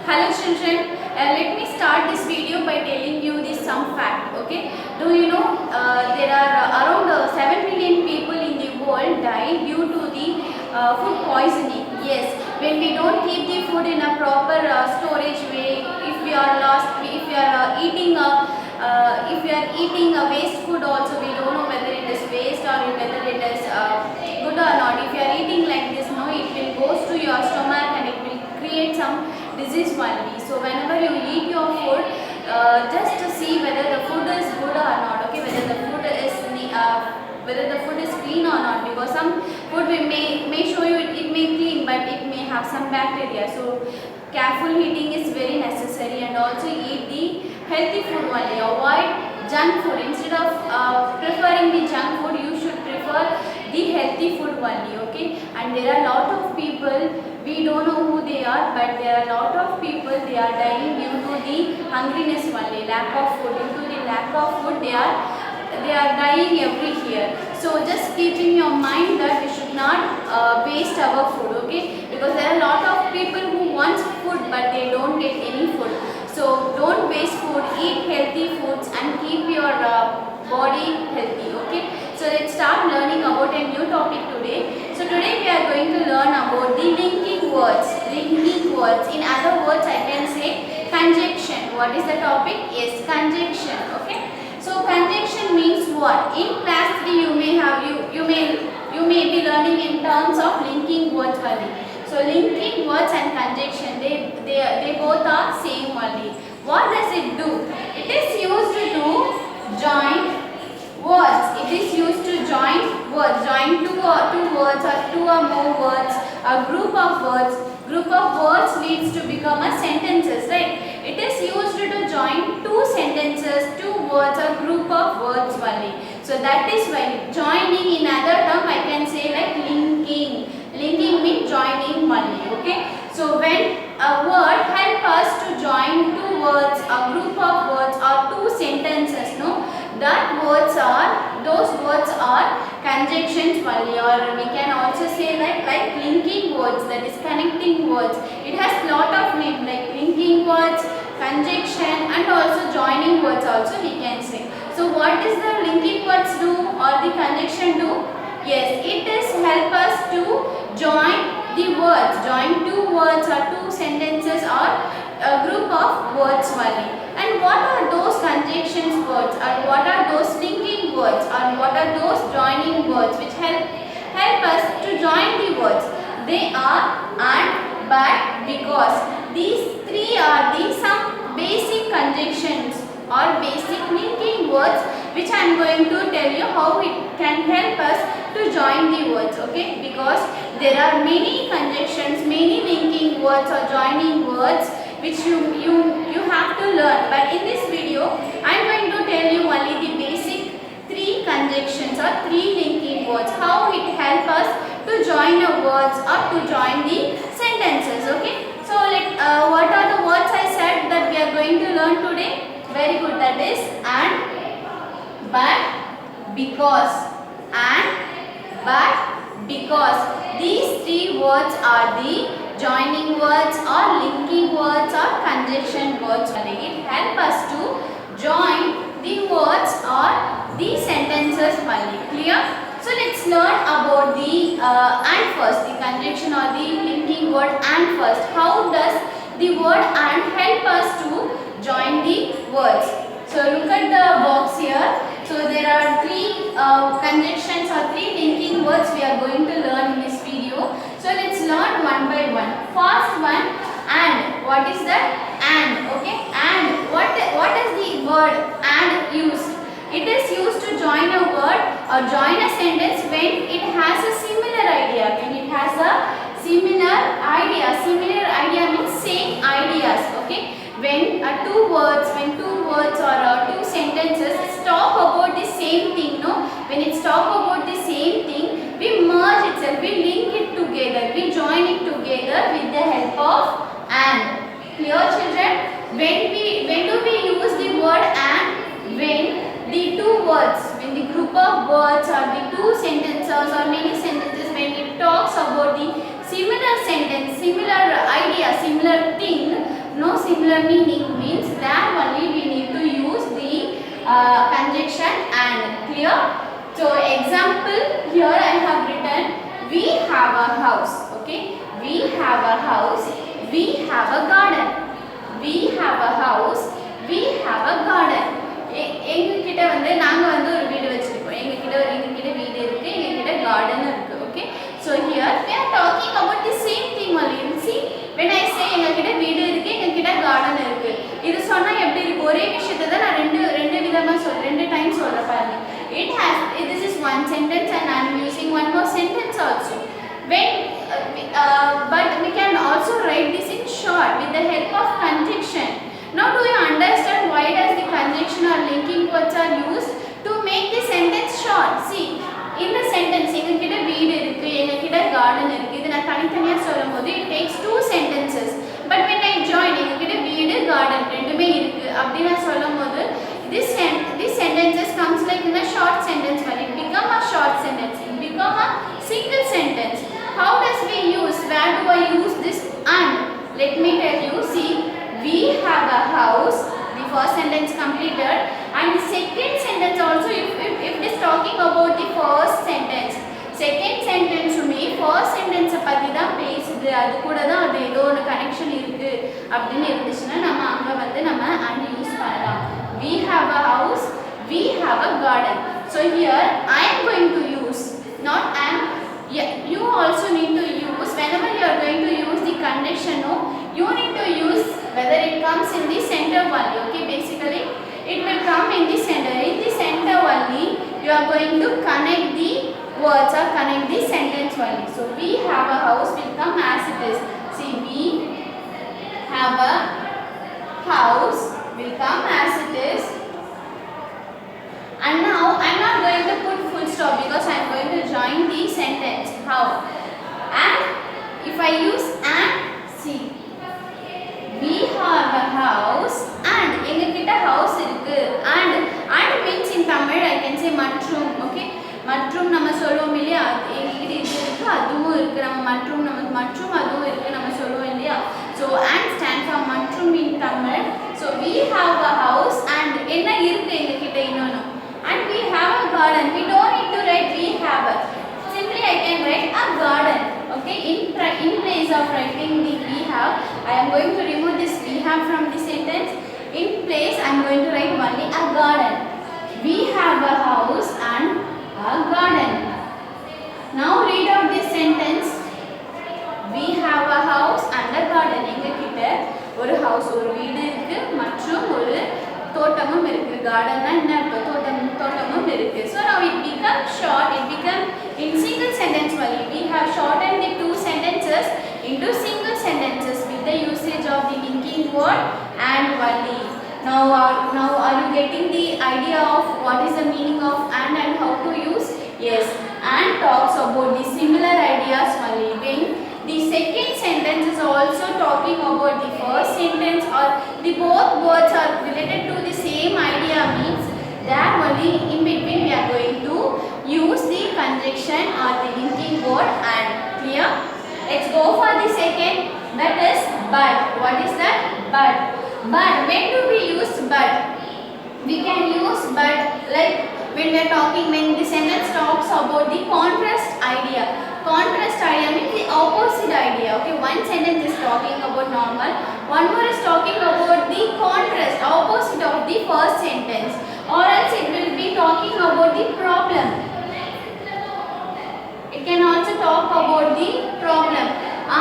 Hello children, let me start this video by telling you this some fact. Okay, do you know there are around 7 million people in the world die due to the food poisoning. Yes, when we don't keep the food in a proper storage way, if we are lost, if we are eating a waste food also, we don't know whether it is waste or whether it is good or not. If you are eating like this, no, it will goes to your stomach and it will create some disease only. So whenever you eat your food, just to see whether the food is good or not. Okay, whether the food is clean or not, because some food we may show you it may clean, but it may have some bacteria. So careful eating is very necessary, and also eat the healthy food only. Avoid junk food. Instead of preferring the junk food, you should prefer the healthy food only. Okay, and there are a lot of people, we don't know who they are, but there are a lot of people, they are dying due to the hungriness only, lack of food. Due to the lack of food, they are dying every year. So just keep in your mind that we should not waste our food. Okay, because there are a lot of people who want food but they don't get any food. So don't waste food, eat healthy foods and keep your body healthy. Okay, so let's start learning about a new topic today. So today we are going to learn about the linking words. Linking words, in other words I can say conjunction. What is the topic? Yes, conjunction. Okay, so conjunction means what? In class 3 you may be learning in terms of linking words only. So linking words and conjunction, they both are same only. What does it do? It is used to join words. It is used to join words. Join two words or two or more words. A group of words. Group of words leads to become a sentences, right? It is used to join two sentences, two words or group of words only. So that is why joining, in other term I can say like linking. Linking means joining only. Okay. So when a word help us to join two words, a group of words or two sentences, no, those words are conjunctions only, or we can also say like linking words, that is connecting words. It has lot of name like linking words, conjunction and also joining words also we can say. So what does the linking words do or the conjunction do? Yes, it is help us to join the words, join two words or two sentences or a group of words only. And what are those conjunctions words, or what are those linking words, or what are those joining words which help us to join the words? They are and, but, because. These three are some basic conjunctions or basic linking words which I am going to tell you how it can help us to join the words. Okay, because there are many conjunctions, many linking words or joining words which you have to learn. But in this video I am going to tell you only the basic three conjunctions or three linking words, how it helps us to join the words or to join the sentences. Okay, so what are the words I said that we are going to learn today? Very good, that is and, but, because. And, but, because. These three words are the joining words or linking words or conjunction words. It helps us to join the words or the sentences only. Clear? So let's learn about the and first, the conjunction or the linking word and first. How does the word and help us to join the words? So look at the box here. So there are three conjunctions or three linking words we are going to learn in this video. So let's learn one by one. First one, and. What is that? And. Okay. And. What is the word and used? It is used to join a word or join a sentence when it has a similar idea. When it has a similar idea. Similar idea means same ideas. Okay. When two words or two sentences talk about the same thing, no? When it's talk about the same thing, we merge itself, we link it together, we join it together with the help of and. Clear, children? When do we use the word and? When the two words, when the group of words or the two sentences or many sentences, when it talks about the similar sentence, similar idea, similar thing, singular meaning means there only we need to use the conjunction and. Clear? So example, here I have written we have a house. Okay, we have a house, we have a garden. We have a house, we have a garden. எங்க கிட்ட வந்து நாங்க வந்து ஒரு வீடு வச்சிருக்கோம். எங்க கிட்ட வீடு இருக்கு, எங்க கிட்ட கார்டன் இருக்கு. Okay, so here we are talking about the same thing only. See, when I say எங்க கிட்ட வீடு இருக்கு, எங்க கிட்ட கார்டன் இருக்கு, இது சொன்னா எப்படி இருக்கு? ஒரே விஷயத்தை தான் நான் ரெண்டு விதமா ரெண்டு டைம் சொல்றேன் பாருங்க. It has, this is one sentence and I am using one more sentence also. When but we can also write this in short with the help of conjunction. Now do you understand why does the conjunction or linking words are used to make the sentence short? See, in the sentence எங்க கிட்ட வீடு இருக்கு, எங்க கிட்ட garden இருக்கு, இது நான் தனித்தனியா சொல்லும்போது it takes two sentences. But when I join எங்க கிட்ட வீடு garden ரெண்டுமே இருக்கு அப்படி நான் சொல்லும்போது this sentences comes like in a short sentence, but it become a short sentence, it become a single sentence. How does we use? Where do I use this and? Let me tell you. See, we have a house, the first sentence completed, and the second sentence also if it is talking about the first sentence, second sentence to me first sentence பத்தி தான் பேசுது, அது கூட தான் அது ஏதோ ஒரு connection இருக்கு அப்படினு இருந்துச்சுனா நம்ம அங்க வந்து நம்ம and யூஸ் பண்ணலாம். We have a house, we have a garden. So here I am going to use, not am. Yeah, you also need to use whenever you are going to use the conjunction. No, you need to use whether it comes in the center only. Okay, basically it will come in the center. In the center only you are going to connect the words or connect the sentence only. So we have a house will come as it is. See, we have a house will come as it is. And now I am not going to put full stop because I am going to join the sentence. How? And if I use and, see, we have a house and எங்க கிட்ட house இருக்கு and means in Tamil I can say மற்றும். Okay, மற்றும் நம்ம சொல்லுவோம் இல்லையா, எங்க கிட்ட இது இருக்கு அதுவும் இருக்கு, நம்ம மற்றும் அதுவும் இருக்கு நம்ம சொல்லுவோம் இல்லையா. So and stand for மற்றும் in Tamil. So we have a house and என்ன இருக்கு எங்க கிட்ட இன்னொன்னு, and we have a garden. We don't need to write we have a, simply I can write a garden. Okay, in place of writing the we have, I am going to remove this we have from the sentence. In place I am going to write only a garden. We have a house and a garden. Now read out this sentence. We have a house and a garden. எங்க கிட்ட ஒரு house, ஒரு வீடு இருக்கு மற்றும் ஒரு தோட்டமும் இருக்கு. கார்டன்னா என்ன அர்த்தம்? தோட்டமும் இருக்கு. So now it becomes short, it becomes in single sentence only. We have shortened the two sentences into single sentences with the usage of the linking word and only. Now are you getting the idea of what is the meaning of and how to use? Yes, and talks about the similar ideas only. When the second sentence is also talking about the first sentence or the both words are related to the same idea means there only in between we are going to use the conjunction or the linking word and. Clear? Let's go for the second, that is but. What is that? But. But when do we use but? We can use but like when we are talking, when the sentence talks about the contrast idea. Contrast idea means the opposite idea. Okay, one sentence is talking about normal, one more is talking about the contrast, opposite of the first sentence, or else it will be talking about the problem. It can also talk about the problem.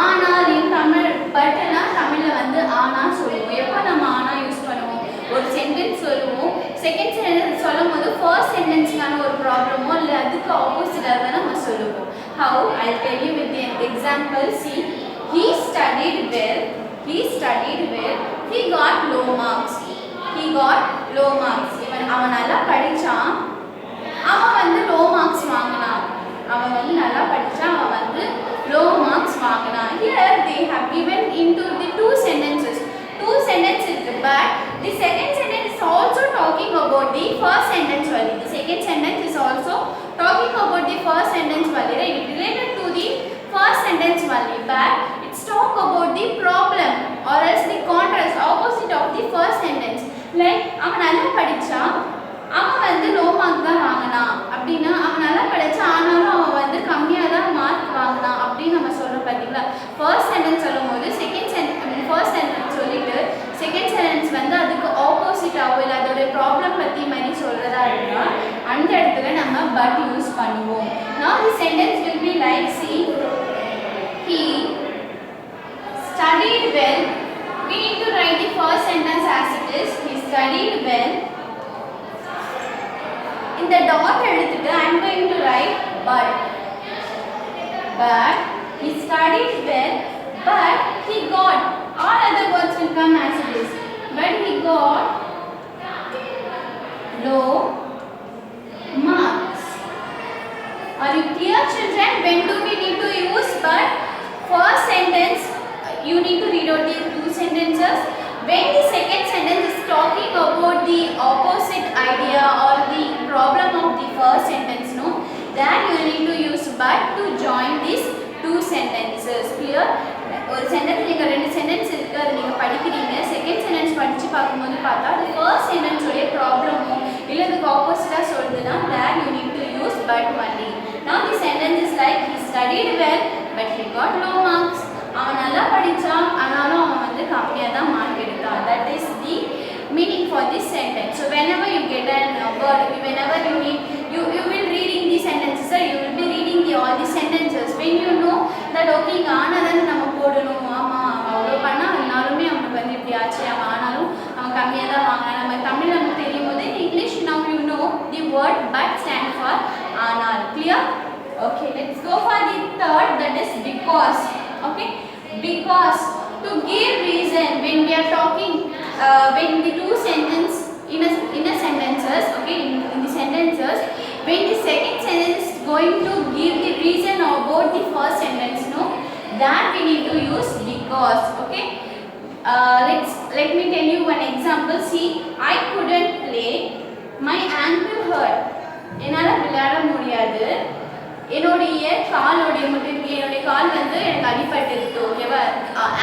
ஆனால் in Tamil Patna தமிழ்ல வந்து ஆனா சொல்லுவோம். எப்ப நம்ம ஆனா use பண்ணுவோம்? ஒரு சென்டென்ஸ் சொல்லுவோம், செகண்ட் சென்டென்ஸ் சொல்லும்போது ஃபர்ஸ்ட் சென்டென்ஸ்க்கான ஒரு ப்ராப்ளமோ இல்லை அதுக்கு ஆப்போசிட்டாக தான் நம்ம சொல்லுவோம். How? I'll tell you with the example. See, he studied well, he got low marks. அவன் நல்லா படிச்சான், அவன் வந்து லோ மார்க்ஸ் வாங்கினான். low marks வாங்கினான். Here they have given into the two sentences, but the second sentence is also talking about the first sentence only. The second sentence is also talking about the first sentence only, right? It related to the first sentence only, but it's talk about the problem or else the contrast, opposite like அவன் நல்லா படிச்சான், அவன் வந்து low mark தான் வாங்கினான் அப்படின்னா, அவன் நல்லா படிச்சா ஆனாலும் அவன் வந்து கம்மியாக தான் மார்க் வாங்கினான் அப்படின்னு நம்ம சொல்கிறோம் பார்த்தீங்களா. ஃபர்ஸ்ட் சென்டென்ஸ் சொல்லும் போது ஃபர்ஸ்ட் சென்டென்ஸ் சொல்லிட்டு செகண்ட் சென்டென்ஸ் வந்து அதுக்கு ஆப்போசிட்டாவோ இல்லை அதோடைய ப்ராப்ளம் பற்றி மாதிரி சொல்கிறதா இருந்தா அந்த இடத்துல நம்ம பட் யூஸ் பண்ணுவோம். Now the sentence will be like, see, he studied well. We need to write the first sentence as it is. He studied well. In the dot எடுத்துட்டு I am going to write but he studied well, but he got, all other words will come as it is, but he got low marks. Are you clear, children? When do we need to use but? First sentence you need to read out the two sentences. When the second sentence is talking about the opposite idea or the problem of the first sentence, no, then you need to use but to join these two sentences. Clear? ஒரு sentence நீங்கள் ரெண்டு sentence இருக்குது, அது நீங்கள் படிக்கிறீங்க. Second sentence படித்து பார்க்கும்போது பார்த்தா அது ஃபர்ஸ்ட் சென்டென்ஸ் உடைய ப்ராப்ளமோ இல்லை அதுக்கு ஆப்போசிட்டாக சொல்லுதுன்னா then you need to use but only. Now the sentence is like, he studied well but he got low marks. அவன் நல்லா படித்தான் ஆனாலும் அவன் வந்து கம்மியாக தான் மார்க் எடுத்தான். That is the meaning for this sentence. So whenever you get an word, whenever you need, you will reading the sentences, or you will be reading all the sentences. When you know that okay இங்க ஆனாதான் நம்ம போடணும், ஆமாம் அவ்வளோ பண்ணால் ஆனாலுமே அவனுக்கு வந்து இப்படி ஆச்சு, அவன் ஆனாலும் அவன் கம்மியாக தான் வாங்கினான். நம்ம தமிழ் நமக்கு தெரியும் போது in English now you know the word but stand for ஆனால். Clear? Okay, let's go for the third, that is because. Okay, because to give reason when we are talking when the two sentence in a sentences, okay, in the sentences, when the second sentence is going to give the reason about the first sentence, no, that we need to use because. Okay, let me tell you one example. See, I couldn't play, my ankle hurt. என்னால் விளையாட முடியாது, என்னுடைய காலோடைய என்னுடைய கால் வந்து எனக்கு அடிபட்டிருக்கு. ஓகேவா?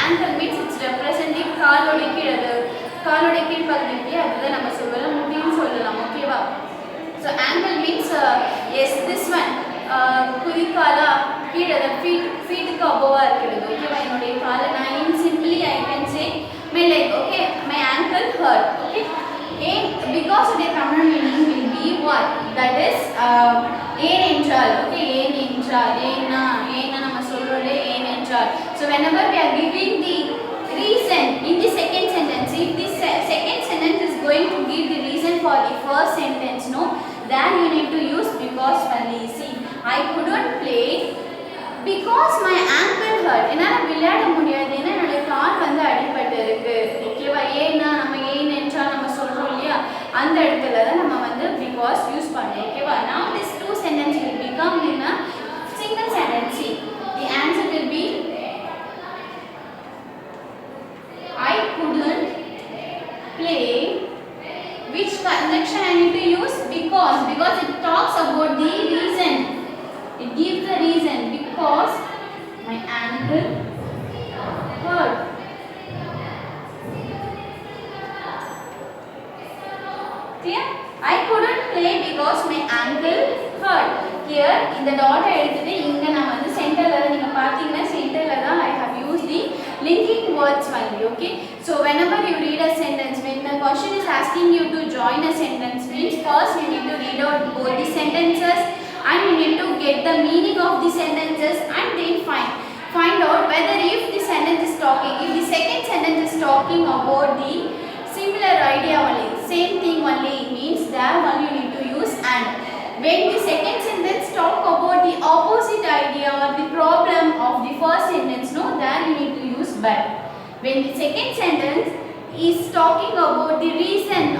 Ankle means it's representing காலோடைய கீழ்ப்பகுதி, அதுதான் நம்ம சொல்லுவோம் முடின்னு சொல்லலாம். ஓகேவா? So ankle means is this one குதிக்காலா கீழே ஃபீட்டுக்கு அபோவாக இருக்கிறது. ஓகேவா? என்னுடைய காலை நான் in simply I can say my leg. Okay, my ankle hurt. Okay, ஏன் பிகாஸ் உடைய Tamil meaning will be what, that is ஏன் என்றால். ஓகே, ஏன் என்றால், ஏன்னா நம்ம சொல்றோம் ஏன் என்றால். So whenever we are giving the reason in the second sentence, if the second sentence is going to give the reason for the first sentence, no, then you need to use because only. See, I couldn't play because my ankle hurt. என்னால் விளையாட முடியாது, ஏன்னா என்னுடைய கால் வந்து அடிபட்டு இருக்கு. ஓகேவா? ஏன்னா நம்ம ஏன் என்றால் நம்ம சொல்றோம் இல்லையா, அந்த இடத்துல தான் நம்ம வந்து because யூஸ் பண்ணுறோம். ஓகேவா? Now this two sentence will become in a single sentence. See, the answer will be I couldn't play. Which conjunction I need to use? Because it talks about the reason. It gives the reason because my ankle hurt. Clear? I couldn't play because my ankle hurt. Here இந்த dot எடுத்துட்டு இங்க நான் வந்து சென்டர்ல நீங்க பாத்தீங்கன்னா சென்டர்ல தான் I have used the linking words only. Okay, so whenever you read a sentence, when the question is asking you to join a sentence, means first you need to read out both the sentences and you need to get the meaning of the sentences and then find out whether if the sentence is talking, if the second sentence is talking about the similar idea only, same thing only, means there only you need to use and. When the second sentence talk about the opposite idea or the problem of the first sentence, no, then you need to use but. When the second sentence is talking about the reason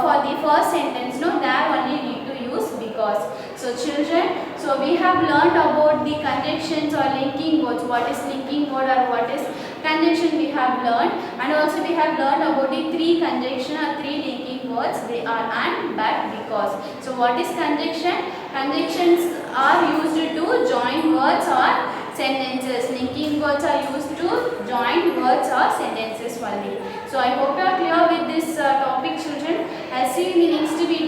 for the first sentence, no, there only you need to use because. So children, so we have learned about the conjunctions or linking words. What is linking word or what is conjunction we have learned, and also we have learned about the three conjunction or three linking words. They are and, but, because. So what is conjunction? Conjunctions are used to join words or sentences. Linking words are used to join words or sentences only. So I hope you are clear with this topic. see you in the next video.